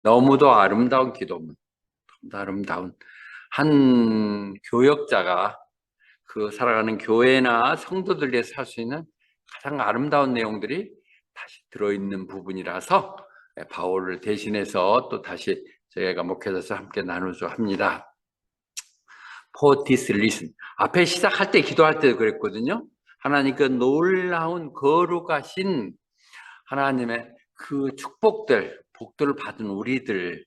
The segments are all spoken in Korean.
너무도 아름다운 기도문, 너무도 아름다운 한 교역자가 그 살아가는 교회나 성도들 위해서 할 수 있는 가장 아름다운 내용들이 다시 들어있는 부분이라서 바울을 대신해서 또 다시 저희가 목회자서 함께 나누자 합니다. For this reason. 앞에 시작할 때 기도할 때도 그랬거든요. 하나님 그 놀라운 거룩하신 하나님의 그 축복들, 복들을 받은 우리들,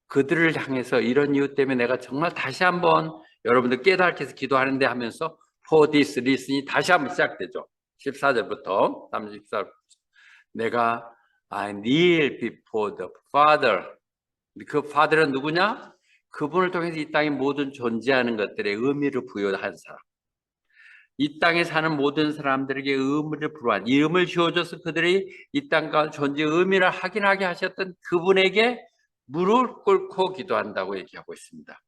그들을 향해서 이런 이유 때문에 내가 정말 다시 한번 여러분들 깨닫게 해서 기도하는데 하면서 For this reason이 다시 한번 시작되죠. 14절부터 34절. 내가 I kneel before the Father. 그 Father은 누구냐? 그분을 통해서 이 땅에 모든 존재하는 것들의 의미를 부여한 사람. 이 땅에 사는 모든 사람들에게 의미를 부여한, 이름을 지어줘서 그들이 이 땅과 존재의 의미를 확인하게 하셨던 그분에게 무릎 꿇고 기도한다고 얘기하고 있습니다.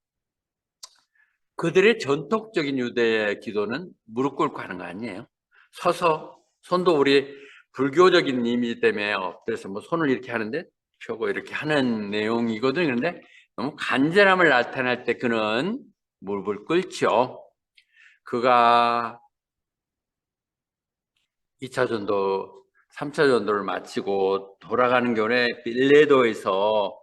그들의 전통적인 유대의 기도는 무릎 꿇고 하는 거 아니에요? 서서, 손도 우리 불교적인 의미 때문에 엎드려서 뭐 손을 이렇게 하는데 펴고 이렇게 하는 내용이거든요. 그런데 너무 간절함을 나타낼 때 그는 무릎을 꿇죠. 그가 2차 전도, 3차 전도를 마치고 돌아가는 길에 빌레도에서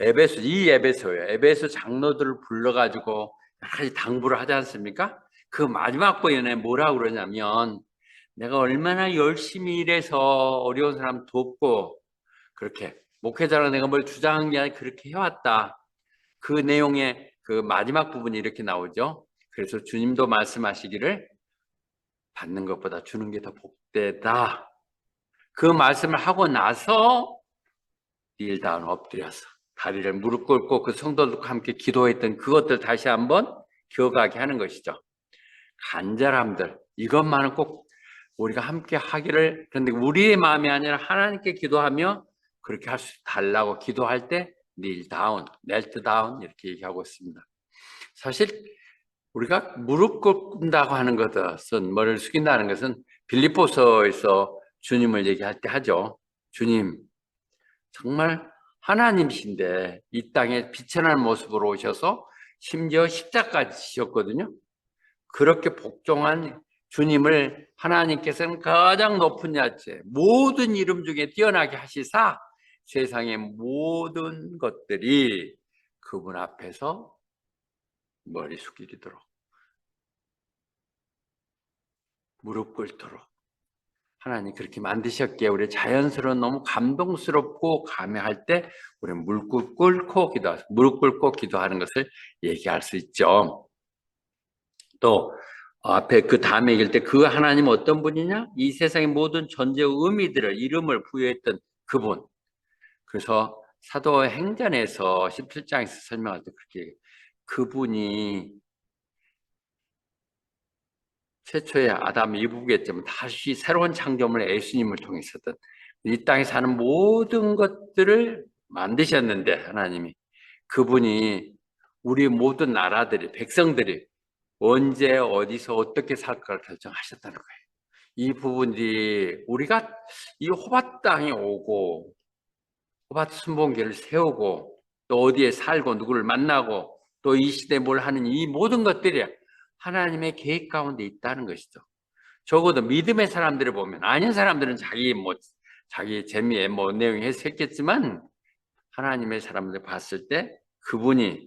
에베소예요. 에베소 장로들을 불러가지고 여러 가지 당부를 하지 않습니까? 그 마지막 부분에 뭐라고 그러냐면 내가 얼마나 열심히 일해서 어려운 사람 돕고 그렇게 목회자로 내가 뭘 주장한 게 아니라 그렇게 해왔다. 그 내용의 그 마지막 부분이 이렇게 나오죠. 그래서 주님도 말씀하시기를 받는 것보다 주는 게 더 복되다. 그 말씀을 하고 나서 닐다운 엎드려서 다리를 무릎 꿇고 그 성도들과 함께 기도했던 그것들 다시 한번 기억하게 하는 것이죠. 간절함들, 이것만은 꼭 우리가 함께 하기를, 그런데 우리의 마음이 아니라 하나님께 기도하며 그렇게 할 수 달라고 기도할 때 kneel down, knelt down 이렇게 얘기하고 있습니다. 사실 우리가 무릎 꿇는다고 하는 것은, 머리를 숙인다는 것은 빌립보서에서 주님을 얘기할 때 하죠. 주님, 정말 하나님이신데 이 땅에 빛나는 모습으로 오셔서 심지어 십자가까지 지셨거든요. 그렇게 복종한 주님을 하나님께서는 가장 높은 자체, 모든 이름 중에 뛰어나게 하시사 세상의 모든 것들이 그분 앞에서 머리 숙이도록, 무릎 꿇도록 하나님 그렇게 만드셨기에 우리 자연스러운 너무 감동스럽고 감회할 때 우리 무릎 꿇고 기도하는 것을 얘기할 수 있죠. 또 앞에 그 다음에 얘기할 때 그 하나님 어떤 분이냐? 이 세상의 모든 존재의 의미들을 이름을 부여했던 그분. 그래서 사도행전에서 17장에서 설명할 때 그렇게 그분이 최초의 아담 이브겠지만 다시 새로운 창조물 예수님을 통해서든 이 땅에 사는 모든 것들을 만드셨는데 하나님이 그분이 우리 모든 나라들이 백성들이 언제 어디서 어떻게 살까를 결정하셨다는 거예요. 이 부분들이 우리가 이 호박 땅에 오고 호박 순봉기를 세우고 또 어디에 살고 누구를 만나고 또 이 시대에 뭘 하는 이 모든 것들이 하나님의 계획 가운데 있다는 것이죠. 적어도 믿음의 사람들을 보면 아닌 사람들은 자기 재미에 내용이 했겠지만 하나님의 사람들 봤을 때 그분이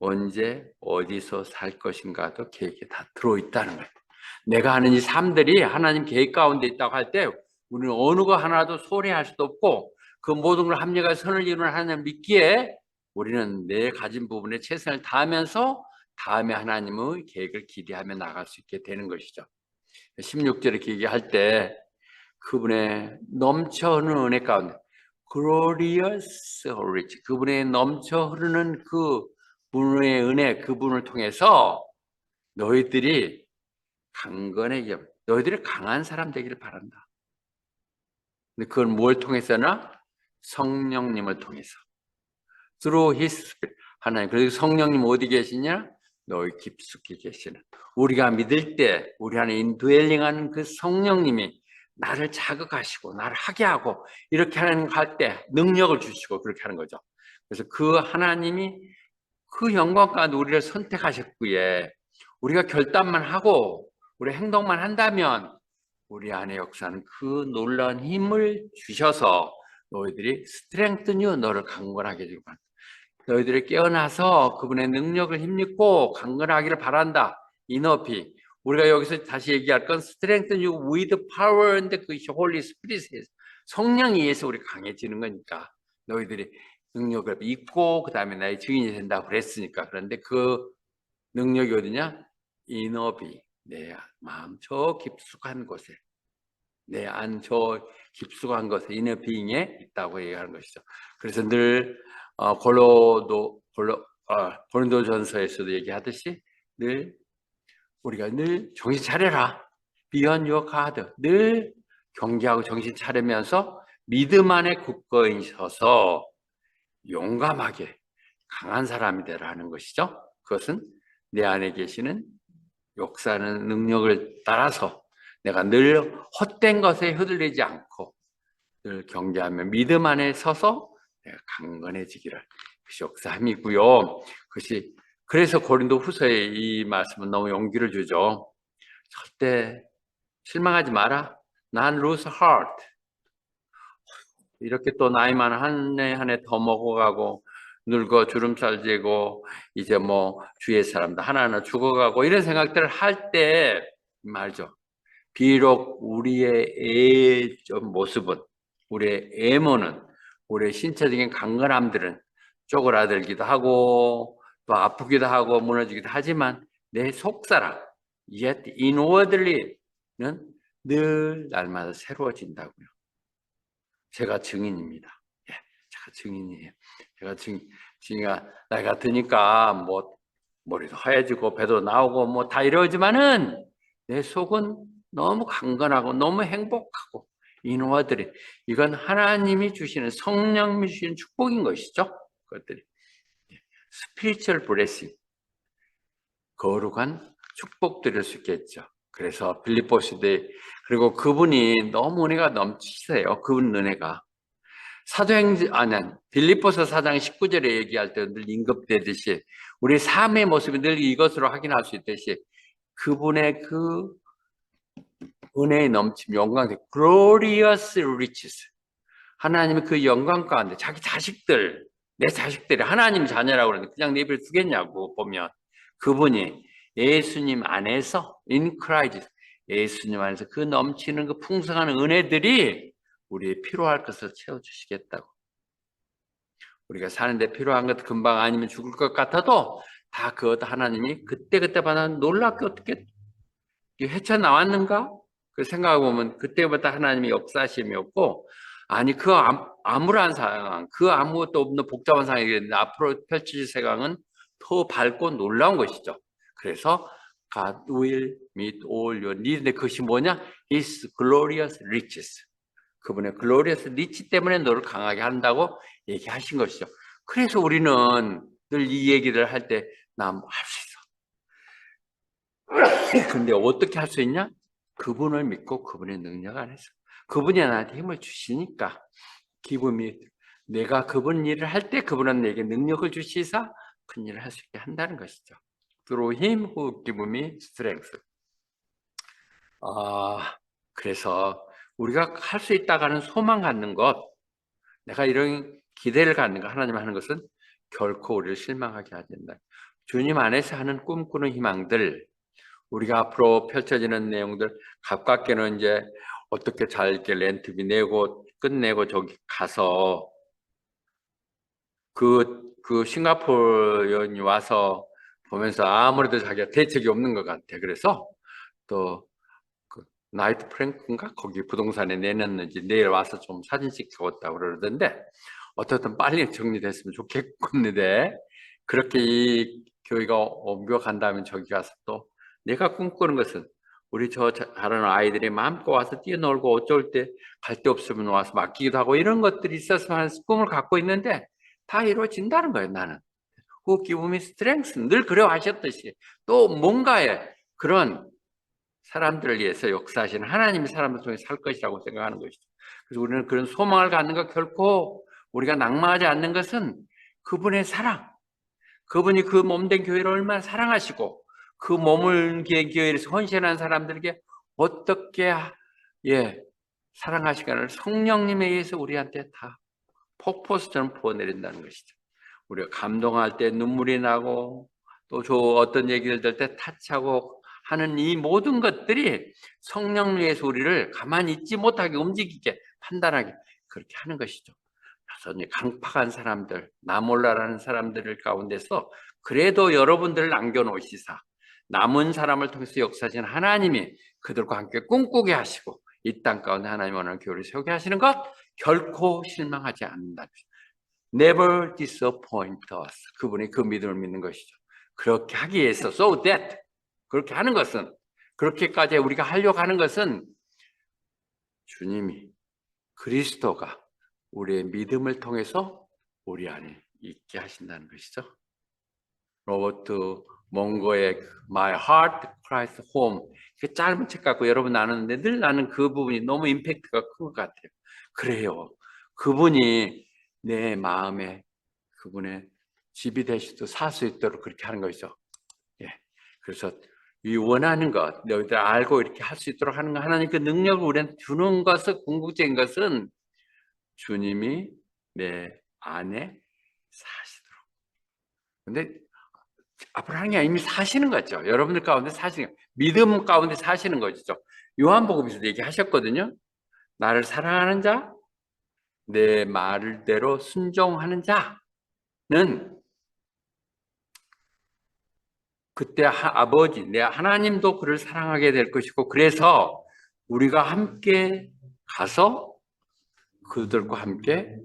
언제 어디서 살 것인가도 계획에 다 들어있다는 거예요. 내가 하는 이 삶들이 하나님 계획 가운데 있다고 할 때 우리는 어느 거 하나도 소홀히할 수도 없고 그 모든 걸 합력하여 선을 이루는 하나님 믿기에 우리는 내 가진 부분에 최선을 다하면서 다음에 하나님의 계획을 기대하며 나갈 수 있게 되는 것이죠. 16절에 이렇게 얘기할 때 그분의 넘쳐 흐르는 은혜 가운데 glorious rich, 그분의 넘쳐 흐르는 그 분의 은혜, 그분을 통해서 너희들이 강건하게, 너희들이 강한 사람 되기를 바란다. 근데 그건 뭘 통해서나? 성령님을 통해서. Through His Spirit. 하나님, 그래서 성령님 어디 계시냐? 너희 깊숙이 계시는. 우리가 믿을 때 우리 안에 인드웰링하는 그 성령님이 나를 자극하시고 나를 하게 하고 이렇게 할 때 능력을 주시고 그렇게 하는 거죠. 그래서 그 하나님이 그 영광 가운데 우리를 선택하셨기에 우리가 결단만 하고 우리 행동만 한다면 우리 안에 역사는 그 놀라운 힘을 주셔서 너희들이 스트렝트 뉴 너를 강건하게 해주고 너희들이 깨어나서 그분의 능력을 힘입고 강건하기를 바란다. 이너피 우리가 여기서 다시 얘기할 건 스트렝트 뉴 with power인데 그 홀리 스피릿에 성령에 의해서 우리 강해지는 거니까 너희들이 능력을 입고 그 다음에 나의 증인이 된다고 그랬으니까. 그런데 그 능력이 어디냐? 이너비 내 마음 저 깊숙한 곳에 내 안 저 깊숙한 곳에 이너비잉에 있다고 얘기하는 것이죠. 그래서 늘 고린도전서에서도 얘기하듯이 늘 우리가 늘 정신 차려라. Beyond your God. 늘 경계하고 정신 차리면서 믿음 안에 굳건히 서서 용감하게 강한 사람이 되라는 것이죠. 그것은 내 안에 계시는 역사하는 능력을 따라서 내가 늘 헛된 것에 흔들리지 않고 늘 경계하며 믿음 안에 서서 내가 강건해지기를 그것이 역사함이고요. 그것이 그래서 고린도 후서의 이 말씀은 너무 용기를 주죠. 절대 실망하지 마라. 난 lose heart. 이렇게 또 나이만 한 해 한 해 더 먹어가고 늙어 주름살 지고 이제 뭐 주위의 사람도 하나하나 죽어가고 이런 생각들을 할 때 말죠. 비록 우리의 모습은 우리의 애모는 우리의 신체적인 강건함들은 쪼그라들기도 하고 또 아프기도 하고 무너지기도 하지만 내 속사람 yet inwardly는 늘 날마다 새로워진다고요. 제가 증인입니다. 예, 제가 증인이에요. 제가 증인가 나이가 드니까 뭐 머리도 하얘지고 배도 나오고 뭐 다 이러지만은 내 속은 너무 강건하고 너무 행복하고 인호아들이 이건 하나님이 주시는 성령이 주시는 축복인 것이죠. 그것들이 스피리추얼 블레싱 거룩한 축복드릴 수 있겠죠. 그래서 빌립보서들 그리고 그분이 너무 은혜가 넘치세요. 그분 은혜가 사도행전 빌립보서 4장 19절에 얘기할 때 늘 임급되듯이 우리 삶의 모습이 늘 이것으로 확인할 수 있듯이 그분의 그 은혜의 넘침 영광 glorious riches 하나님의 그 영광 가운데 자기 자식들 내 자식들이 하나님 자녀라고 그러는데 그냥 내 입을 두겠냐고 보면 그분이 예수님 안에서 in Christ 예수님 안에서 그 넘치는 그 풍성한 은혜들이 우리의 필요할 것을 채워주시겠다고. 우리가 사는데 필요한 것 금방 아니면 죽을 것 같아도 다 그것 하나님이 그때그때 받아 놀랍게 어떻게 헤쳐나왔는가? 그 생각해보면 그때부터 하나님의 역사심이었고 아니 그 암울한 상황 그 아무것도 없는 복잡한 상황이겠는데 앞으로 펼쳐질 세상은 더 밝고 놀라운 것이죠. 그래서 God will meet all your needs. 근데 그것이 뭐냐? His glorious riches. 그분의 glorious riches 때문에 너를 강하게 한다고 얘기하신 것이죠. 그래서 우리는 늘 이 얘기를 할 때 나 할 수 있어. 근데 어떻게 할 수 있냐? 그분을 믿고 그분의 능력 안에서 그분이 나한테 힘을 주시니까 기분이 내가 그분 일을 할 때 그분은 내게 능력을 주시사 큰 일을 할 수 있게 한다는 것이죠. Through him who give me strength. 그래서 우리가 할 수 있다고 하는 소망 갖는 것 내가 이런 기대를 갖는 거 하나님 하는 것은 결코 우리를 실망하게 하지 않는다. 주님 안에서 하는 꿈꾸는 희망들 우리가 앞으로 펼쳐지는 내용들 가깝게는 이제 어떻게 잘 이렇게 렌트비 내고 끝내고 저기 가서 그 싱가포르 여인이 와서 보면서 아무래도 자기가 대책이 없는 것 같아. 그래서 또 그 나이트 프랭크인가 거기 부동산에 내놨는지 내일 와서 좀 사진 찍었다고 그러던데 어떻든 빨리 정리됐으면 좋겠는데 그렇게 이 교회가 옮겨간다면 저기 가서 또 내가 꿈꾸는 것은 우리 저 다른 아이들이 마음껏 와서 뛰어놀고 어쩔 때 갈 데 없으면 와서 맡기기도 하고 이런 것들이 있었으면 하는 꿈을 갖고 있는데 다 이루어진다는 거예요. 나는 Who give me strength 늘 그래 하셨듯이 또 뭔가의 그런 사람들을 위해서 역사하시는 하나님이 사람들 통해 살 것이라고 생각하는 것이죠. 그래서 우리는 그런 소망을 갖는 것, 결코 우리가 낙망하지 않는 것은 그분의 사랑, 그분이 그 몸된 교회를 얼마나 사랑하시고 그 몸을 교회에서 헌신한 사람들에게 어떻게 사랑하시기를 성령님에 의해서 우리한테 다 폭포수처럼 부어내린다는 것이죠. 우리가 감동할 때 눈물이 나고 또 어떤 얘기를 들 때 타치하고 하는 이 모든 것들이 성령 위에서 우리를 가만히 있지 못하게 움직이게 판단하게 그렇게 하는 것이죠. 그래서 강팍한 사람들, 나 몰라라는 사람들 가운데서 그래도 여러분들을 남겨놓으시사 남은 사람을 통해서 역사하신 하나님이 그들과 함께 꿈꾸게 하시고 이 땅 가운데 하나님 원하는 교회를 세우게 하시는 것 결코 실망하지 않는다는 것이죠. Never disappoint us. 그분이 그 믿음을 믿는 것이죠. 그렇게 하기 위해서 so that 그렇게 하는 것은 그렇게까지 우리가 하려고 하는 것은 주님이 그리스도가 우리의 믿음을 통해서 우리 안에 있게 하신다는 것이죠. 로버트 몽고의 My Heart Cries Home 그 짧은 책 갖고 여러분 나누는데 늘 나는 그 부분이 너무 임팩트가 큰 것 같아요. 그래요. 그분이 내 마음에 그분의 집이 되시도 살 수 있도록 그렇게 하는 것이죠. 그래서 이 원하는 것, 너희들 알고 이렇게 할 수 있도록 하는 것, 하나님 그 능력을 우리한테 주는 것은 궁극적인 것은 주님이 내 안에 사시도록. 근데 앞으로 하는 게 아니라 이미 사시는 거죠. 여러분들 가운데 사시는, 믿음 가운데 사시는 것이죠. 요한복음에서 얘기하셨거든요. 나를 사랑하는 자, 내 말대로 순종하는 자는 그때 아버지, 내 하나님도 그를 사랑하게 될 것이고 그래서 우리가 함께 가서 그들과 함께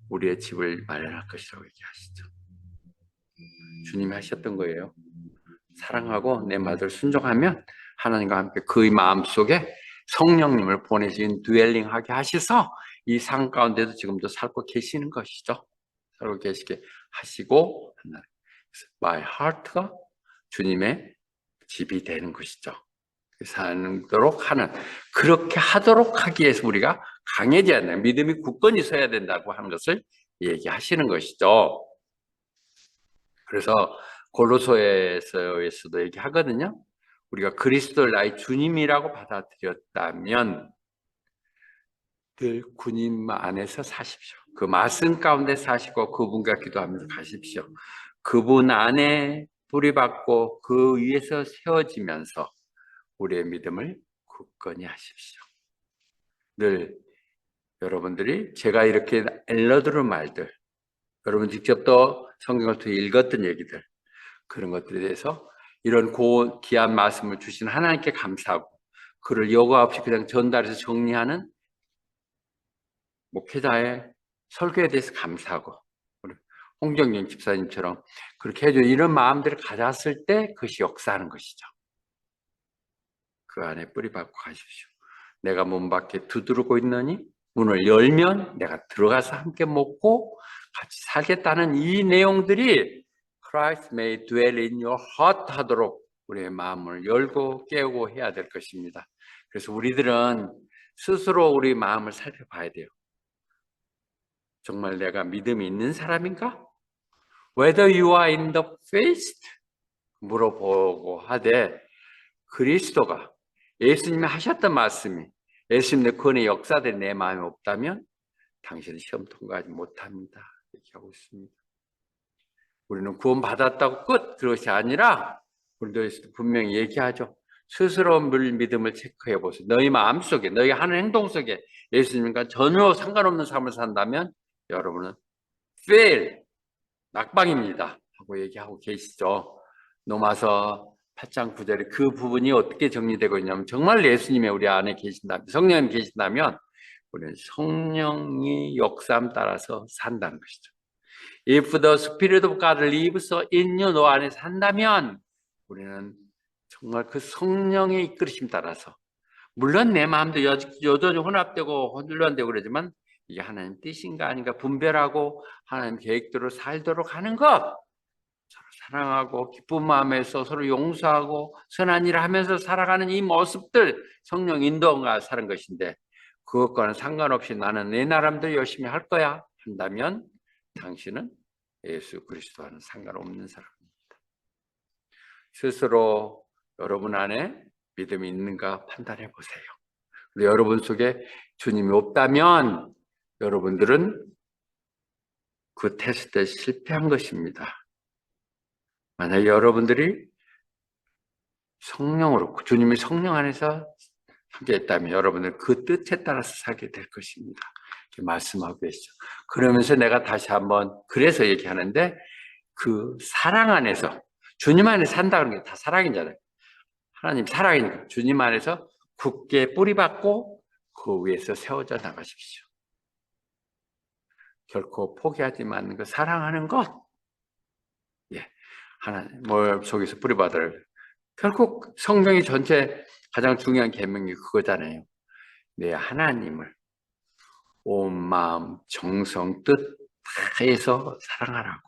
우리의 집을 마련할 것이라고 얘기하시죠. 주님이 하셨던 거예요. 사랑하고 내 말들 순종하면 하나님과 함께 그의 마음속에 성령님을 보내신 드웰링하게 하셔서 이 상 가운데도 지금도 살고 계시는 것이죠. 살고 계시게 하시고 My heart가 주님의 집이 되는 것이죠. 사도록 하는 그렇게 하도록 하기 위해서 우리가 강해져야 된다. 믿음이 굳건히 서야 된다고 하는 것을 얘기하시는 것이죠. 그래서 골로새서에서도 얘기하거든요. 우리가 그리스도를 나의 주님이라고 받아들였다면 늘 주님 안에서 사십시오. 그 말씀 가운데 사시고 그분과 기도하면서 가십시오. 그분 안에 뿌리박고 그 위에서 세워지면서 우리의 믿음을 굳건히 하십시오. 늘 여러분들이 제가 이렇게 엘러드는 말들, 여러분 직접 또 성경을 통해 읽었던 얘기들, 그런 것들에 대해서 이런 귀한 말씀을 주신 하나님께 감사하고 그를 여과 없이 그냥 전달해서 정리하는 목회자의 설교에 대해서 감사하고 우리 홍정경 집사님처럼 그렇게 해줘 이런 마음들을 가졌을 때 그것이 역사하는 것이죠. 그 안에 뿌리 박고 가십시오. 내가 문 밖에 두드리고 있느니 문을 열면 내가 들어가서 함께 먹고 같이 살겠다는 이 내용들이 Christ may dwell in your heart 하도록 우리의 마음을 열고 깨우고 해야 될 것입니다. 그래서 우리들은 스스로 우리 마음을 살펴봐야 돼요. 정말 내가 믿음이 있는 사람인가? Whether you are in the faith 물어보고 하되 그리스도가 예수님이 하셨던 말씀이 예수님의 구원의 역사들이 내 마음에 없다면 당신은 시험 통과하지 못합니다. 얘기하고 있습니다. 우리는 구원받았다고 끝 그것이 아니라 우리도 분명히 얘기하죠. 스스로 믿음을 체크해 보세요. 너희 마음속에 너희 하는 행동 속에 예수님과 전혀 상관없는 삶을 산다면 여러분은 fail, 낙방입니다 하고 얘기하고 계시죠. 로마서 8장 9절에 그 부분이 어떻게 정리되고 있냐면 정말 예수님이 우리 안에 계신다면 성령님 계신다면 우리는 성령이 역사함 따라서 산다는 것이죠. If the Spirit of God lives in you, 너 안에 산다면 우리는 정말 그 성령의 이끌으심 따라서 물론 내 마음도 여전히 혼합되고 혼란되고 그러지만 이게 하나님 뜻인가 아닌가 분별하고 하나님 계획대로 살도록 하는 것 서로 사랑하고 기쁜 마음에서 서로 용서하고 선한 일을 하면서 살아가는 이 모습들 성령 인도가 사는 것인데, 그것과는 상관없이 나는 내 나름대로 열심히 할 거야 한다면 당신은 예수 그리스도와는 상관없는 사람입니다. 스스로 여러분 안에 믿음이 있는가 판단해 보세요. 여러분 속에 주님이 없다면 여러분들은 그 테스트에 실패한 것입니다. 만약에 여러분들이 성령으로, 주님이 성령 안에서 함께 했다면 여러분들 그 뜻에 따라서 살게 될 것입니다. 이렇게 말씀하고 계시죠. 그러면서 내가 다시 한번 그래서 얘기하는데, 그 사랑 안에서, 주님 안에 산다는 게 다 사랑이잖아요. 하나님 사랑이니까 주님 안에서 굳게 뿌리박고 그 위에서 세워져 나가십시오. 결코 포기하지 않는 것, 사랑하는 것, 예, 하나님 속에서 뿌리박을, 결국 성경이 전체 가장 중요한 계명이 그거잖아요. 내 하나님을 온 마음, 정성, 뜻 다해서 사랑하라고.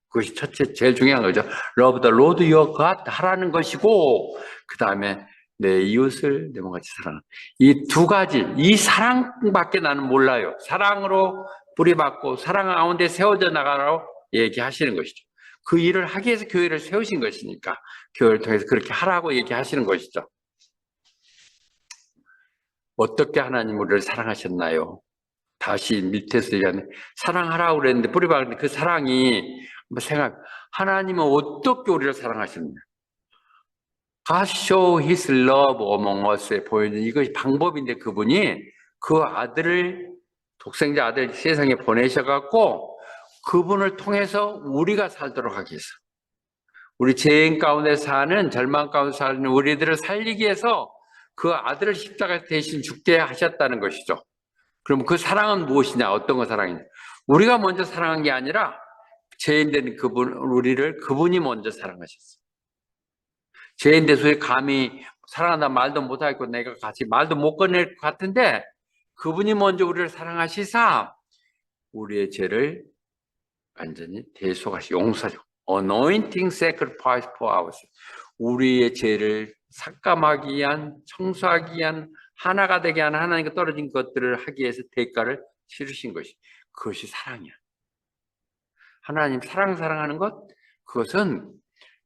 그것이 첫째, 제일 중요한 거죠. Love the Lord your God 하라는 것이고, 그 다음에 내 이웃을 내 몸같이 사랑하는. 이 두 가지, 이 사랑밖에 나는 몰라요. 사랑으로 뿌리박고 사랑 가운데 세워져 나가라고 얘기하시는 것이죠. 그 일을 하기 위해서 교회를 세우신 것이니까 교회를 통해서 그렇게 하라고 얘기하시는 것이죠. 어떻게 하나님 우리를 사랑하셨나요? 다시 밑에서 얘기하는 사랑하라고 그랬는데 뿌리박는데 그 사랑이 하나님은 어떻게 우리를 사랑하셨느냐? God show His love among us에 보여주는 이것이 방법인데, 그분이 그 아들을, 독생자 아들 세상에 보내셔갖고 그분을 통해서 우리가 살도록 하기 위해서, 우리 죄인 가운데 사는, 절망 가운데 사는 우리들을 살리기 위해서 그 아들을 십자가 대신 죽게 하셨다는 것이죠. 그럼 그 사랑은 무엇이냐? 어떤 거 사랑이냐? 우리가 먼저 사랑한 게 아니라 죄인된 우리를 그분이 먼저 사랑하셨어요. 죄인된 소리 감히 사랑한다 말도 못하겠고 내가 같이 말도 못 꺼낼 것 같은데, 그분이 먼저 우리를 사랑하시사 우리의 죄를 완전히 대속하시, 용서하시고 anointing sacrifice for ours, 우리의 죄를 삭감하기 위한, 청소하기 위한, 하나가 되게 하는, 하나님과 떨어진 것들을 하기 위해서 대가를 치르신 것이, 그것이 사랑이야. 하나님 사랑하는 것, 그것은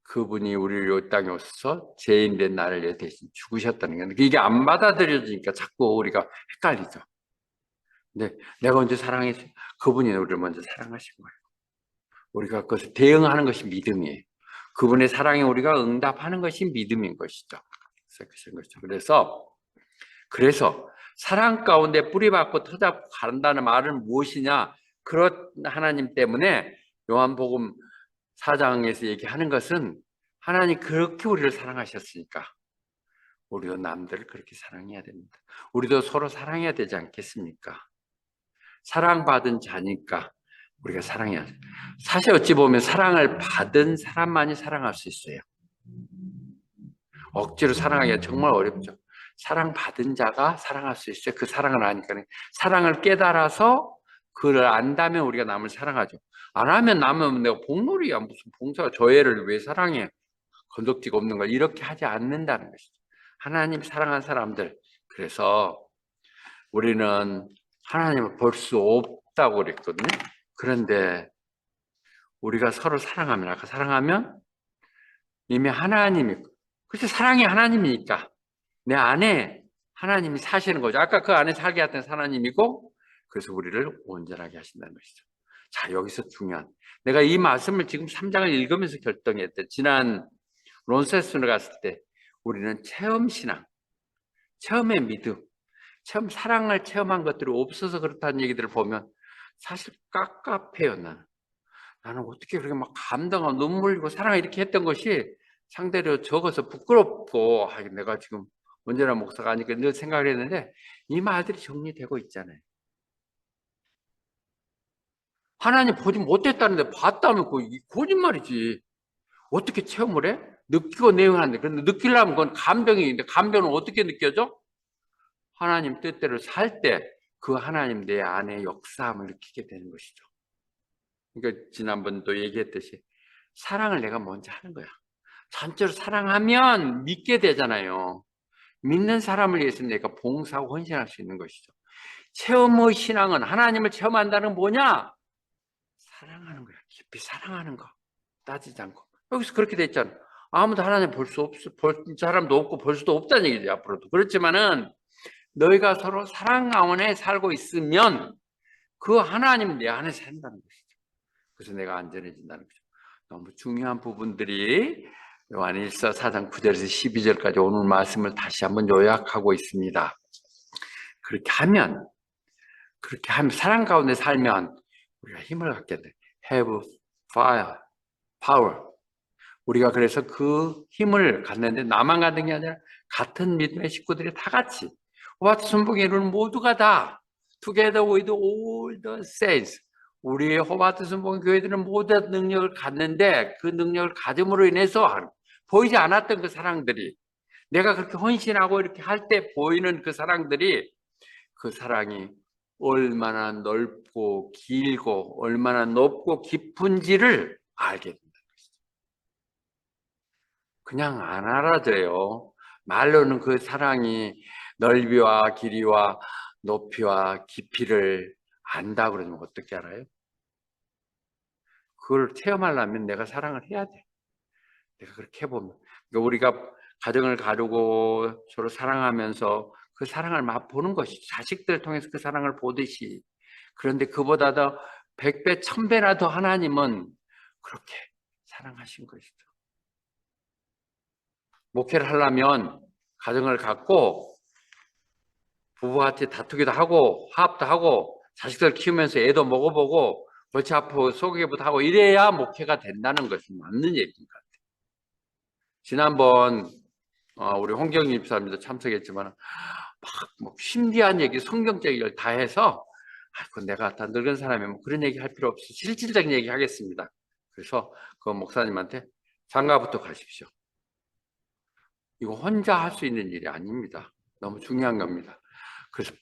그분이 우리를 이 땅에 오셔서 죄인된 나를 위해 대신 죽으셨다는 건데, 이게 안 받아들여지니까 자꾸 우리가 헷갈리죠. 근데 내가 언제 사랑했어요? 그분이 우리를 먼저 사랑하신 거예요. 우리가 그것을 대응하는 것이 믿음이에요. 그분의 사랑에 우리가 응답하는 것이 믿음인 것이죠. 그래서 사랑 가운데 뿌리박고 터잡고 간다는 말은 무엇이냐? 그런 하나님 때문에 요한복음 4장에서 얘기하는 것은, 하나님 그렇게 우리를 사랑하셨으니까 우리도 남들을 그렇게 사랑해야 됩니다. 우리도 서로 사랑해야 되지 않겠습니까? 사랑받은 자니까 우리가 사랑해야 돼요. 사실 어찌 보면 사랑을 받은 사람만이 사랑할 수 있어요. 억지로 사랑하기가 정말 어렵죠. 사랑받은 자가 사랑할 수 있어요. 그 사랑을 아니까. 사랑을 깨달아서 그를 안다면 우리가 남을 사랑하죠. 안 하면 남은 내가 복놀이야, 무슨 봉사가, 저 애를 왜 사랑해, 건덕지가 없는 걸, 이렇게 하지 않는다는 것이죠. 하나님 사랑한 사람들. 그래서 우리는 하나님을 볼 수 없다고 그랬거든요. 그런데 우리가 서로 사랑하면, 아까 사랑하면 이미 하나님이, 그렇지, 사랑이 하나님이니까 내 안에 하나님이 사시는 거죠. 아까 그 안에 살게 했던 하나님이고, 그래서 우리를 온전하게 하신다는 것이죠. 자, 여기서 중요한, 내가 이 말씀을 지금 3장을 읽으면서 결정했대. 지난 론세스를 갔을 때 우리는 체험신앙, 체험의 믿음, 처음 사랑을 체험한 것들이 없어서 그렇다는 얘기들을 보면 사실 깝깝해요. 나는 어떻게 그렇게 막 감동하고 눈물 흘리고 사랑을 이렇게 했던 것이 상대로 적어서 부끄럽고, 내가 지금 언제나 목사가 아니까 늘 생각을 했는데, 이 말들이 정리되고 있잖아요. 하나님 보지 못했다는데 봤다면 그 거짓말이지. 어떻게 체험을 해? 느끼고 내용하는데, 그런데 느끼려면 그건 감정인데, 감정은 어떻게 느껴져? 하나님 뜻대로 살 때 그 하나님 내 안에 역사함을 느끼게 되는 것이죠. 그러니까 지난번도 얘기했듯이 사랑을 내가 먼저 하는 거야. 전적으로 사랑하면 믿게 되잖아요. 믿는 사람을 위해서 내가 봉사하고 헌신할 수 있는 것이죠. 체험의 신앙은 하나님을 체험한다는 건 뭐냐? 사랑하는 거야. 깊이 사랑하는 거. 따지지 않고. 여기서 그렇게 돼 있잖아. 아무도 하나님 볼 수 없어. 볼 사람도 없고 볼 수도 없다는 얘기죠. 앞으로도. 그렇지만은 너희가 서로 사랑 가운데 살고 있으면 그 하나님 내 안에 산다는 것이죠. 그래서 내가 안전해진다는 거죠. 너무 중요한 부분들이 요한일서 4장 9절에서 12절까지 오늘 말씀을 다시 한번 요약하고 있습니다. 그렇게 하면 사랑 가운데 살면 우리가 힘을 갖게 돼. Have fire, power. 우리가 그래서 그 힘을 갖는데 나만 갖는 게 아니라 같은 믿음의 식구들이 다 같이 호바트 순복의 이루는 모두가 다 Together with all the saints. 우리의 호바트 순복의 교회들은 모든 능력을 갖는데 그 능력을 가짐으로 인해서 보이지 않았던 그 사랑들이 내가 그렇게 헌신하고 이렇게 할 때 보이는 그 사랑들이 그 사랑이 얼마나 넓고 길고 얼마나 높고 깊은지를 알게 된다. 그냥 안 알아져요. 말로는 그 사랑이 넓이와 길이와 높이와 깊이를 안다 그러면 어떻게 알아요? 그걸 체험하려면 내가 사랑을 해야 돼. 내가 그렇게 해보면. 그러니까 우리가 가정을 가르고 서로 사랑하면서 그 사랑을 맛보는 것이죠. 자식들을 통해서 그 사랑을 보듯이. 그런데 그보다 더 100배, 1000배나 더 하나님은 그렇게 사랑하신 것이죠. 목회를 하려면 가정을 갖고 부부한테 다투기도 하고 화합도 하고 자식들 키우면서 애도 먹어보고 골치 아프고 소개부터 하고 이래야 목회가 된다는 것은 맞는 얘기인 것 같아요. 지난번 우리 홍경림 집사님도 참석했지만 막 신비한 얘기, 성경적 얘기를 다 해서 내가 다 늙은 사람이면 뭐 그런 얘기 할 필요 없이 실질적인 얘기 하겠습니다. 그래서 그 목사님한테 장가부터 가십시오. 이거 혼자 할 수 있는 일이 아닙니다. 너무 중요한 겁니다. 그래서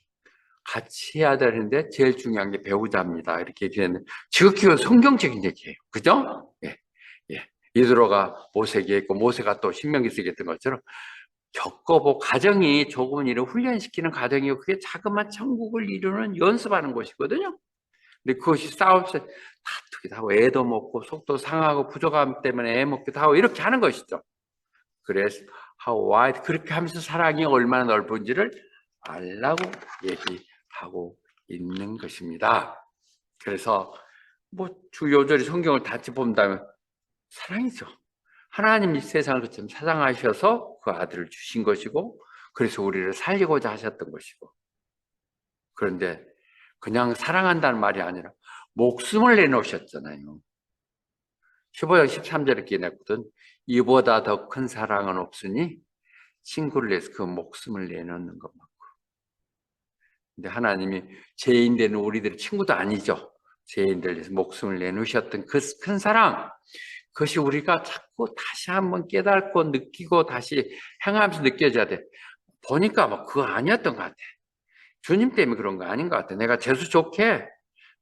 같이 해야 되는데 제일 중요한 게 배우자입니다. 이렇게 얘기했는데 지극히 성경적인 얘기예요. 그죠? 예, 예. 이드로가 모세에게 했고 모세가 또 신명기서 얘기했던 것처럼 겪어보고 가정이 조금은 이런 훈련시키는 가정이고 그게 자그마한 천국을 이루는 연습하는 곳이거든요. 근데 그것이 싸움에서 다투기도 하고 애도 먹고 속도 상하고 부족함 때문에 애 먹기도 하고 이렇게 하는 것이죠. 그래서 how wide 그렇게 하면서 사랑이 얼마나 넓은지를 알라고 얘기하고 있는 것입니다. 그래서 뭐 주요절이 성경을 다 짚어본다면 사랑이죠. 하나님이 세상을 그처럼 사랑하셔서 그 아들을 주신 것이고 그래서 우리를 살리고자 하셨던 것이고 그런데 그냥 사랑한다는 말이 아니라 목숨을 내놓으셨잖아요. 15장 13절에 이렇게 냈거든. 이보다 더 큰 사랑은 없으니 친구를 위해서 그 목숨을 내놓는 것만큼. 근데 하나님이 죄인 되는 우리들의 친구도 아니죠. 죄인들 위해서 목숨을 내놓으셨던 그 큰 사랑, 그것이 우리가 자꾸 다시 한번 깨닫고 느끼고 다시 행하면서 느껴져야 돼. 보니까 뭐 그거 아니었던 것 같아. 주님 때문에 그런 거 아닌 것 같아. 내가 재수 좋게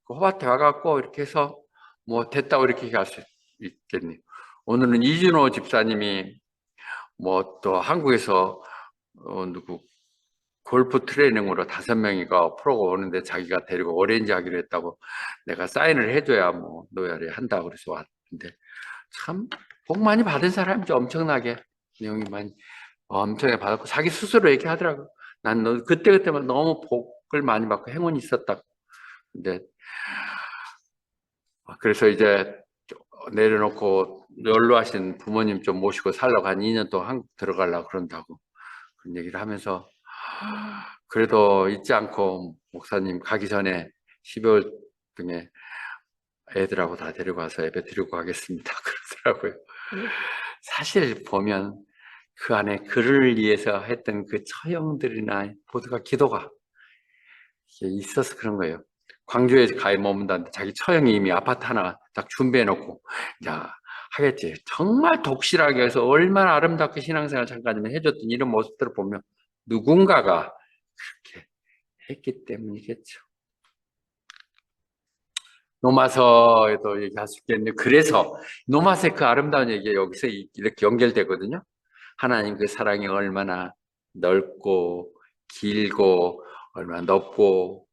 그 호밭에 와갖고 이렇게 해서 뭐 됐다고 이렇게 할 수 있겠네요. 오늘은 이준호 집사님이 뭐 또 한국에서 누구 골프 트레이닝으로 5명이가 프로가 오는데 자기가 데리고 어레인지 하기로 했다고 내가 사인을 해줘야 뭐 노열이 한다고 그래서 왔는데 참 복 많이 받은 사람이죠. 엄청나게 내용이 많이 엄청나게 받았고 자기 스스로 얘기하더라고. 난 너 그때그때만 너무 복을 많이 받고 행운이 있었다고. 근데 그래서 이제 내려놓고 연로하신 부모님 좀 모시고 살려고 한 2년 동안 한국 들어가려고 그런다고 그런 얘기를 하면서 그래도 잊지 않고 목사님 가기 전에 12월 중에 애들하고 다 데리고 와서 예배 드리고 가겠습니다. 그러더라고요. 사실 보면 그 안에 그를 위해서 했던 그 처형들이나 모두가 기도가 있어서 그런 거예요. 광주에 가에 머문다는데 자기 처형이 이미 아파트 하나 딱 준비해놓고 야 하겠지. 정말 독실하게 해서 얼마나 아름답게 신앙생활 잠깐이면 해줬던 이런 모습들을 보면 누군가가 그렇게 했기 때문이겠죠. 노마서에도 얘기할 수 있겠는데, 그래서 노마서의 그 아름다운 얘기가 여기서 이렇게 연결되거든요. 하나님 그 사랑이 얼마나 넓고 길고 얼마나 넓고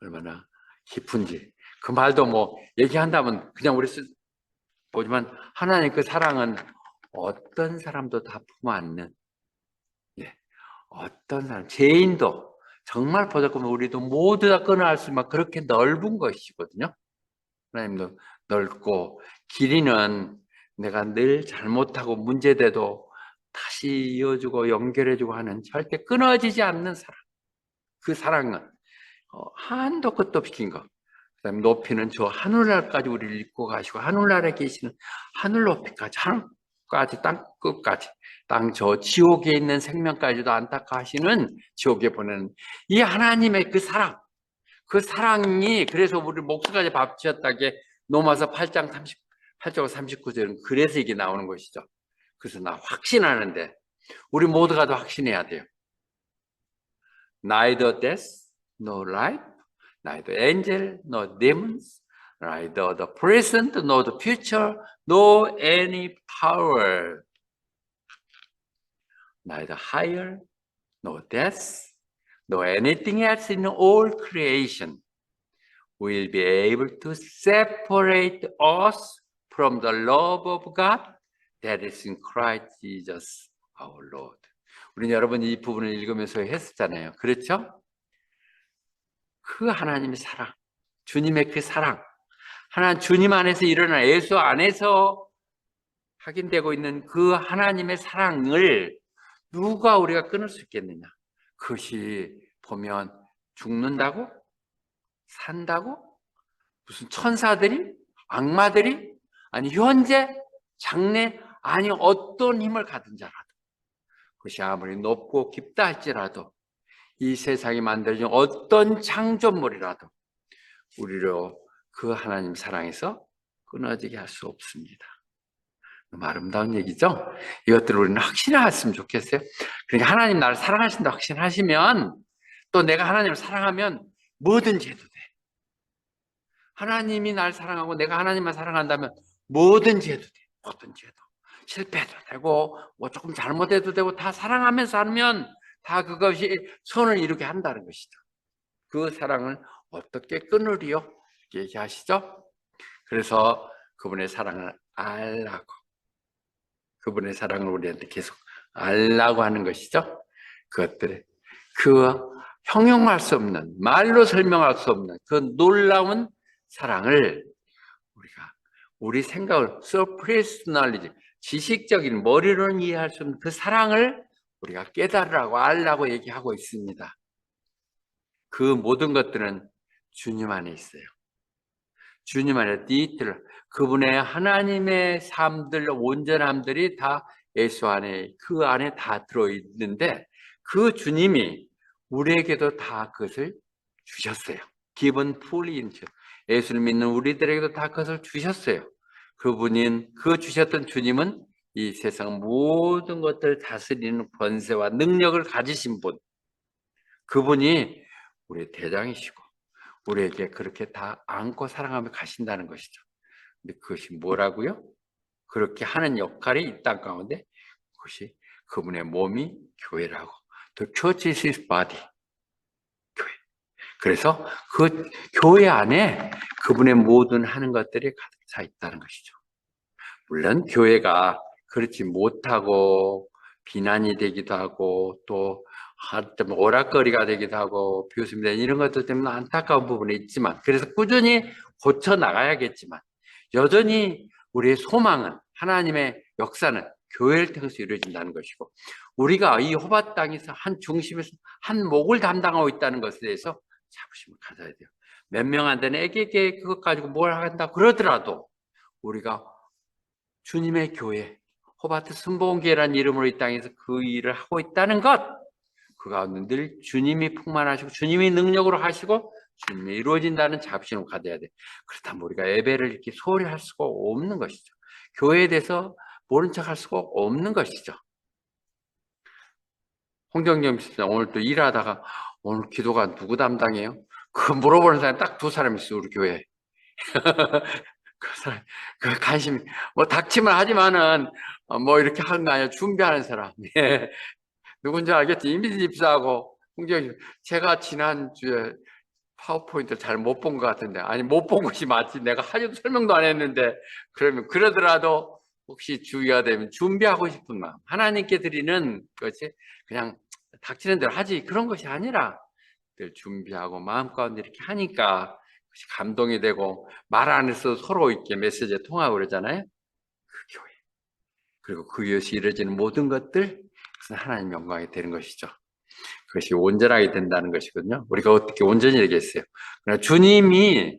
얼마나 깊은지, 그 말도 뭐 얘기한다면 그냥 우리 보지만, 하나님 그 사랑은 어떤 사람도 다 품어안는, 예, 어떤 사람, 죄인도 정말 보자꾸면 우리도 모두 다 끊어할 수 있는 그렇게 넓은 것이거든요. 하나님도 넓고, 길이는 내가 늘 잘못하고 문제돼도 다시 이어주고 연결해주고 하는 절대 끊어지지 않는 사랑. 그 사랑은 한도 끝도 없이 긴 것. 그다음에 높이는 저 하늘날까지 우리를 입고 가시고, 하늘나라에 계시는 하늘 높이까지, 하늘까지, 땅 끝까지, 땅 저 지옥에 있는 생명까지도 안타까워하시는, 지옥에 보내는 이 하나님의 그 사랑, 그 사랑이, 그래서 우리 목수까지 밥 지었다게 로마서 8장 38절 39절은 그래서 이게 나오는 것이죠. 그래서 나 확신하는데, 우리 모두가 다 확신해야 돼요. Neither death, nor life, neither angel, nor demons, neither the present, nor the future, nor any power, neither higher, nor depth, nor anything else in all creation will be able to separate us from the love of God that is in Christ Jesus our Lord. 우리 여러분 이 부분을 읽으면서 했었잖아요. 그렇죠? 그 하나님의 사랑, 주님의 그 사랑, 하나님 주님 안에서 일어난, 예수 안에서 확인되고 있는 그 하나님의 사랑을 누가 우리가 끊을 수 있겠느냐? 그것이 보면 죽는다고? 산다고? 무슨 천사들이? 악마들이? 아니 현재? 장래? 아니 어떤 힘을 가진 자라도, 그것이 아무리 높고 깊다 할지라도, 이 세상이 만들어진 어떤 창조물이라도 우리를 그 하나님 사랑에서 끊어지게 할 수 없습니다. 너무 아름다운 얘기죠? 이것들을 우리는 확신했으면 좋겠어요. 그러니까 하나님 나를 사랑하신다 확신하시면, 또 내가 하나님을 사랑하면 뭐든지 해도 돼. 하나님이 날 사랑하고 내가 하나님만 사랑한다면 뭐든지 해도 돼. 뭐든지 해도. 실패해도 되고 뭐 조금 잘못해도 되고, 다 사랑하면서 하면 다 그것이 선을 이루게 한다는 것이죠. 그 사랑을 어떻게 끊으리요? 얘기하시죠? 그래서 그분의 사랑을 알라고, 그분의 사랑을 우리한테 계속 알라고 하는 것이죠. 그것들을, 그 형용할 수 없는, 말로 설명할 수 없는 그 놀라운 사랑을 우리가, 우리 생각을 surface knowledge, 지식적인 머리로는 이해할 수 없는 그 사랑을 우리가 깨달으라고, 알라고 얘기하고 있습니다. 그 모든 것들은 주님 안에 있어요. 주님 안에 디테일, 그분의 하나님의 삶들, 온전함들이 다 예수 안에, 그 안에 다 들어있는데, 그 주님이 우리에게도 다 그것을 주셨어요. given fully into, 예수를 믿는 우리들에게도 다 그것을 주셨어요. 그분인, 그 주셨던 주님은 이 세상 모든 것들을 다스리는 권세와 능력을 가지신 분, 그분이 우리의 대장이시고 우리에게 그렇게 다 안고 사랑하며 가신다는 것이죠. 근데 그것이 뭐라고요? 그렇게 하는 역할이 이 땅 가운데, 그것이 그분의 몸이 교회라고. The church is his body. 교회. 그래서 그 교회 안에 그분의 모든 하는 것들이 가득 차 있다는 것이죠. 물론 교회가 그렇지 못하고 비난이 되기도 하고, 또 오락거리가 되기도 하고, 비웃음이 되는 이런 것들 때문에 안타까운 부분이 있지만, 그래서 꾸준히 고쳐 나가야겠지만, 여전히 우리의 소망은, 하나님의 역사는 교회를 통해서 이루어진다는 것이고, 우리가 이 호바 땅에서 한 중심에서 한 목을 담당하고 있다는 것에 대해서 자부심을 가져야 돼요. 몇 명 안 되는 애기에게 그것 가지고 뭘 한다 그러더라도, 우리가 주님의 교회, 호바트 순복음교회라는 이름으로 이 땅에서 그 일을 하고 있다는 것, 그 가운데 늘 주님이 풍만하시고 주님이 능력으로 하시고 주님이 이루어진다는 자부심을 가져야 돼. 그렇다면 우리가 예배를 이렇게 소홀히 할 수가 없는 것이죠. 교회에 대해서 모른 척 할 수가 없는 것이죠. 홍정경 씨는 오늘 또 일하다가, 오늘 기도가 누구 담당해요? 그 물어보는 사람이 딱 두 사람 있어요, 우리 교회에. 그 사람, 그 관심, 뭐 닥치면 하지만은, 뭐 이렇게 하는 거 아니야. 준비하는 사람. 예. 누군지 알겠지? 이미지 집사하고, 홍정이, 제가 지난주에 파워포인트 잘 못 본 것 같은데, 아니, 못 본 것이 맞지. 내가 하지도 설명도 안 했는데, 그러면, 그러더라도 혹시 주의가 되면 준비하고 싶은 마음. 하나님께 드리는 것이 그냥 닥치는 대로 하지. 그런 것이 아니라, 늘 준비하고 마음 가운데 이렇게 하니까 그것이 감동이 되고 말 안 해서 서로 이렇게 메시지에 통하고 그러잖아요. 그 교회. 그리고 그것이 이루어지는 모든 것들, 그것은 하나님 영광이 되는 것이죠. 그것이 온전하게 된다는 것이거든요. 우리가 어떻게 온전히 되겠어요? 그러나 주님이,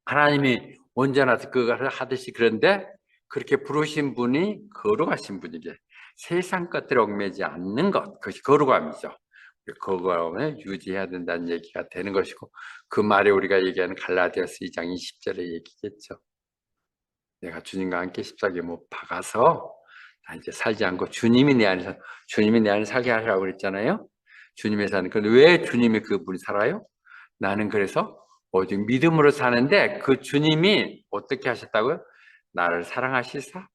하나님이 온전하서 그걸 하듯이, 그런데 그렇게 부르신 분이 거룩하신 분이게 세상 것들에 얽매지 않는 것, 그것이 거룩함이죠. 거룩함을 유지해야 된다는 얘기가 되는 것이고, 그 말에 우리가 얘기하는 갈라디아서 2장 20절의 얘기겠죠. 내가 주님과 함께 십자가에 못 박아서 나 이제 살지 않고 주님이 내 안에서, 주님이 내 안에 살게 하라고 그랬잖아요. 주님의 사는. 그런데 왜 주님이 그분이 살아요? 나는 그래서 오직 믿음으로 사는데, 그 주님이 어떻게 하셨다고요? 나를 사랑하시사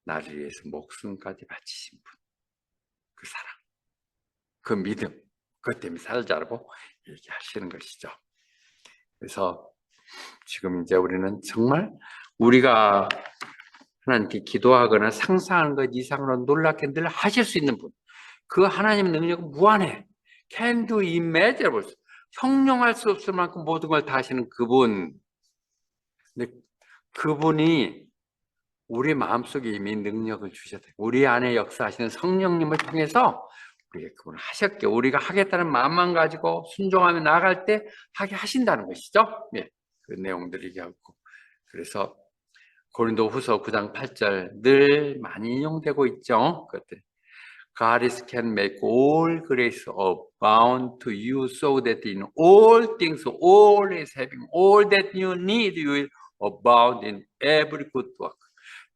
나를 위해서 목숨까지 바치신 분. 그 사랑, 그 믿음, 그것 때문에 살자라고 얘기하시는 것이죠. 그래서 지금 이제 우리는 정말 우리가 하나님께 기도하거나 상상하는 것 이상으로 놀랍게 늘 하실 수 있는 분. 그 하나님의 능력은 무한해. Can do immeasurable. 형용할 수 없을 만큼 모든 걸 다 하시는 그분. 근데 그분이 우리 마음속에 이미 능력을 주셨대요. 우리 안에 역사하시는 성령님을 통해서 우리에게 그분을 하셨게, 우리가 하겠다는 마음만 가지고 순종하며 나아갈 때 하게 하신다는 것이죠. 예, 그 내용들을 얘기하고. 그래서 고린도후서 9장 8절 늘 많이 인용되고 있죠. 그것들. God is can make all grace abound to you so that in all things, always having all that you need, you will abound in every good work.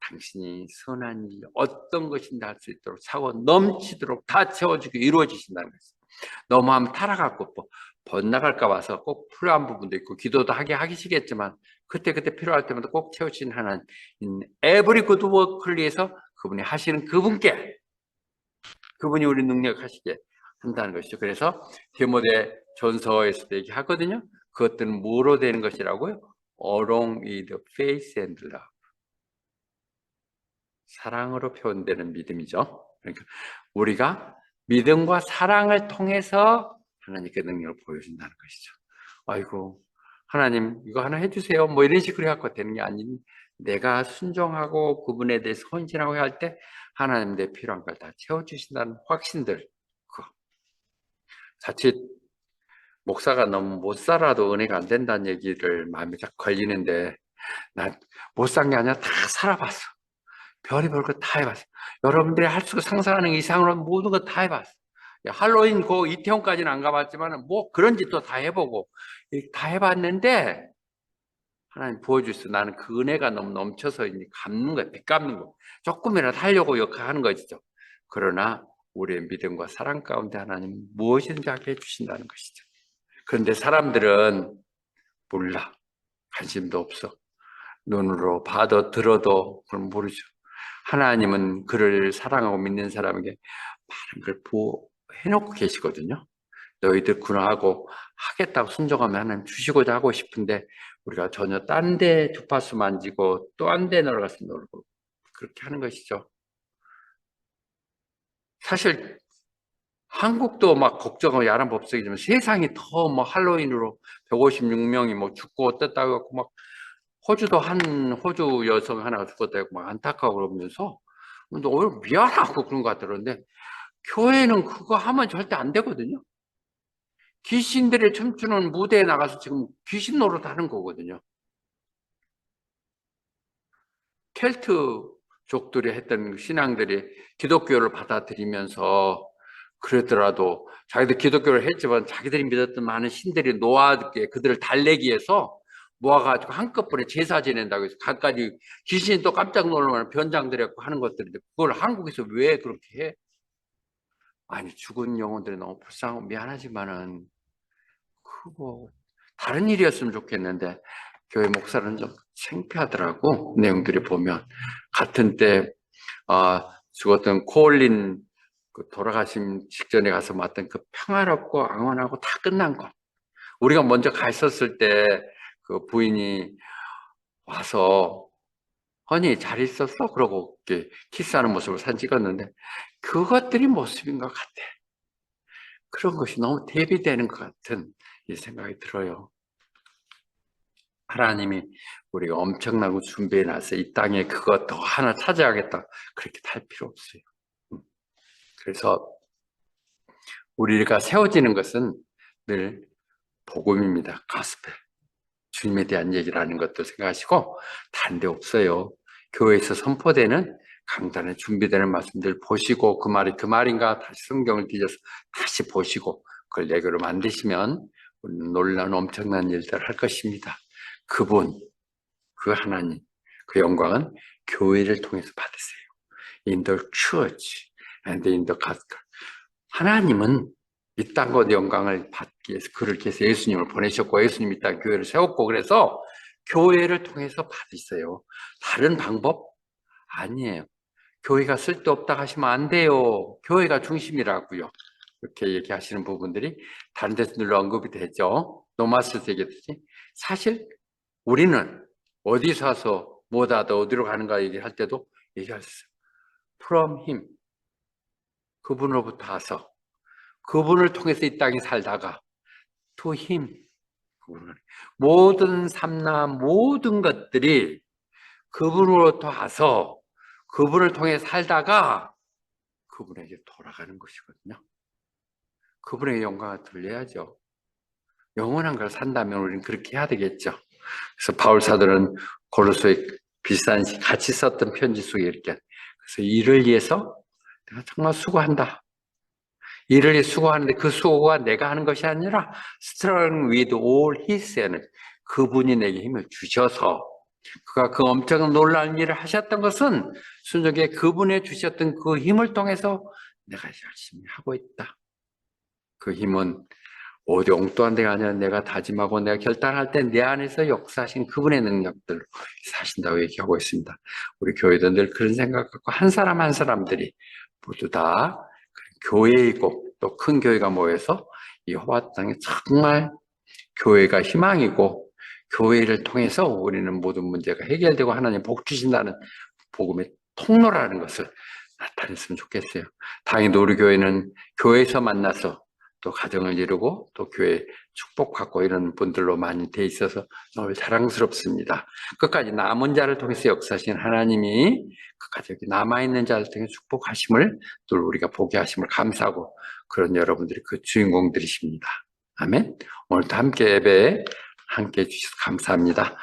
당신이 선한 일 어떤 것인지 할 수 있도록 차고 넘치도록 다 채워주고 이루어지신다는 것입니다. 너무 하면 타락하고 번나갈까 봐서 꼭 필요한 부분도 있고 기도도 하시겠지만 그때 필요할 때마다 꼭 채우신 하나님, every good work를 위해서 그분이 하시는 그분께, 그분이 우리 능력하시게 한다는 것이죠. 그래서 디모데 전서에서도 얘기하거든요. 그것들은 뭐로 되는 것이라고요? Along with faith and love. 사랑으로 표현되는 믿음이죠. 그러니까 우리가 믿음과 사랑을 통해서 하나님께 능력을 보여준다는 것이죠. 아이고, 하나님 이거 하나 해주세요. 뭐 이런 식으로 해갖고 되는 게 아닌, 내가 순종하고 그분에 대해서 헌신하고 할 때 하나님 내 필요한 걸 다 채워주신다는 확신들. 자칫 목사가 너무 못 살아도 은혜가 안 된다는 얘기를 마음에 딱 걸리는데, 난 못 산 게 아니라 다 살아봤어. 별의별 거 다 해봤어. 여러분들이 할 수 상상하는 이상으로 모든 거 다 해봤어. 할로윈 그 이태원까지는 안 가봤지만 뭐 그런 짓도 다 해보고 다 해봤는데, 하나님 부어주셔서 나는 그 은혜가 너무 넘쳐서 이제 갚는 거야. 빚 갚는 거. 조금이라도 하려고 하는 거죠. 그러나 우리의 믿음과 사랑 가운데 하나님 무엇이든지 하게 해주신다는 것이죠. 그런데 사람들은 몰라. 관심도 없어. 눈으로 봐도 들어도 그럼 모르죠. 하나님은 그를 사랑하고 믿는 사람에게 많은 걸 해놓고 계시거든요. 너희들 구원하고 하겠다고 순종하면 하나님 주시고자 하고 싶은데, 우리가 전혀 딴 데 주파수 만지고 또 딴 데 놀아가서 놀고 그렇게 하는 것이죠. 사실 한국도 막 걱정하고 야란 법석이지만 세상이 더 뭐 할로윈으로 156명이 뭐 죽고 어땠다고 하고, 막 호주도 호주 여성 하나가 죽었다고 막 안타까워 그러면서, 근데 오히려 미안하고 그런 것 같더라는데, 교회는 그거 하면 절대 안 되거든요. 귀신들이 춤추는 무대에 나가서 지금 귀신 노릇 하는 거거든요. 켈트족들이 했던 신앙들이 기독교를 받아들이면서 그러더라도, 자기들 기독교를 했지만 자기들이 믿었던 많은 신들이 노아께 그들을 달래기 위해서 모아가지고 한꺼번에 제사 지낸다고 해서 갖가지 귀신이 또 깜짝 놀라면 변장들이고 하는 것들인데, 그걸 한국에서 왜 그렇게 해? 아니, 죽은 영혼들이 너무 불쌍하고 미안하지만은 그거 다른 일이었으면 좋겠는데 교회 목사는 좀 창피하더라고. 내용들이 보면 같은 때 죽었던 코올린 그 돌아가심 직전에 가서 맡은 그 평화롭고 ang원하고 다 끝난 거. 우리가 먼저 가 있었을 때 그 부인이 와서 허니 잘 있었어? 그러고 이렇게 키스하는 모습을 사진 찍었는데 그것들이 모습인 것 같아. 그런 것이 너무 대비되는 것 같은 이 생각이 들어요. 하나님이 우리가 엄청나고 준비해 놨어요. 이 땅에 그것 더 하나 차지하겠다. 그렇게 탈 필요 없어요. 그래서 우리가 세워지는 것은 늘 복음입니다. 가스펠. 주님에 대한 얘기라는 것도 생각하시고 다른 데 없어요. 교회에서 선포되는 강단에 준비되는 말씀들 보시고 그 말이 그 말인가 다시 성경을 뒤져서 다시 보시고 그걸 내교로 만드시면 놀라운 엄청난 일들을 할 것입니다. 그분, 그 하나님, 그 영광은 교회를 통해서 받으세요. In the church and in the gospel. 하나님은 이 땅과 영광을 받기 위해서 그를 위해서 예수님을 보내셨고 예수님이 이 땅 교회를 세웠고 그래서 교회를 통해서 받으세요. 다른 방법? 아니에요. 교회가 쓸데없다 하시면 안 돼요. 교회가 중심이라고요. 이렇게 얘기하시는 부분들이 다른 데서 늘 언급이 되죠. 노마스에서 얘기했듯이 사실 우리는 어디서 와서 뭐다 어디로 가는가 얘기할 때도 얘기할 수 있어요. From him. 그분으로부터 와서 그분을 통해서 이 땅에 살다가 to him. 모든 삶나 모든 것들이 그분으로부터 와서 그분을 통해 살다가 그분에게 돌아가는 것이거든요. 그분의 영광을 들려야죠. 영원한 걸 산다면 우리는 그렇게 해야 되겠죠. 그래서 바울 사도는 고로소에 비슷한 같이 썼던 편지 속에 이렇게 그래서 이를 위해서 내가 정말 수고한다. 이를 위해 수고하는데 그 수고가 내가 하는 것이 아니라 strong with all his energy. 그분이 내게 힘을 주셔서 그가 그 엄청난 놀라운 일을 하셨던 것은 순전히 그분이 주셨던 그 힘을 통해서 내가 열심히 하고 있다. 그 힘은 어디 엉뚱한 데가 아니라 내가 다짐하고 내가 결단할 때 내 안에서 역사하신 그분의 능력들로 사신다고 얘기하고 있습니다. 우리 교회도 늘 그런 생각 갖고 한 사람 한 사람들이 모두 다 교회이고 또 큰 교회가 모여서 이 호화 땅에 정말 교회가 희망이고 교회를 통해서 우리는 모든 문제가 해결되고 하나님 복 주신다는 복음의 통로라는 것을 나타냈으면 좋겠어요. 당연히 우리 교회는 교회에서 만나서 또 가정을 이루고 또 교회 축복받고 이런 분들로 많이 돼 있어서 너무 자랑스럽습니다. 끝까지 남은 자를 통해서 역사하신 하나님이 끝까지 여기 남아있는 자를 통해 축복하심을 또 우리가 보게 하심을 감사하고 그런 여러분들이 그 주인공들이십니다. 아멘. 오늘도 함께 예배에 함께 해주셔서 감사합니다.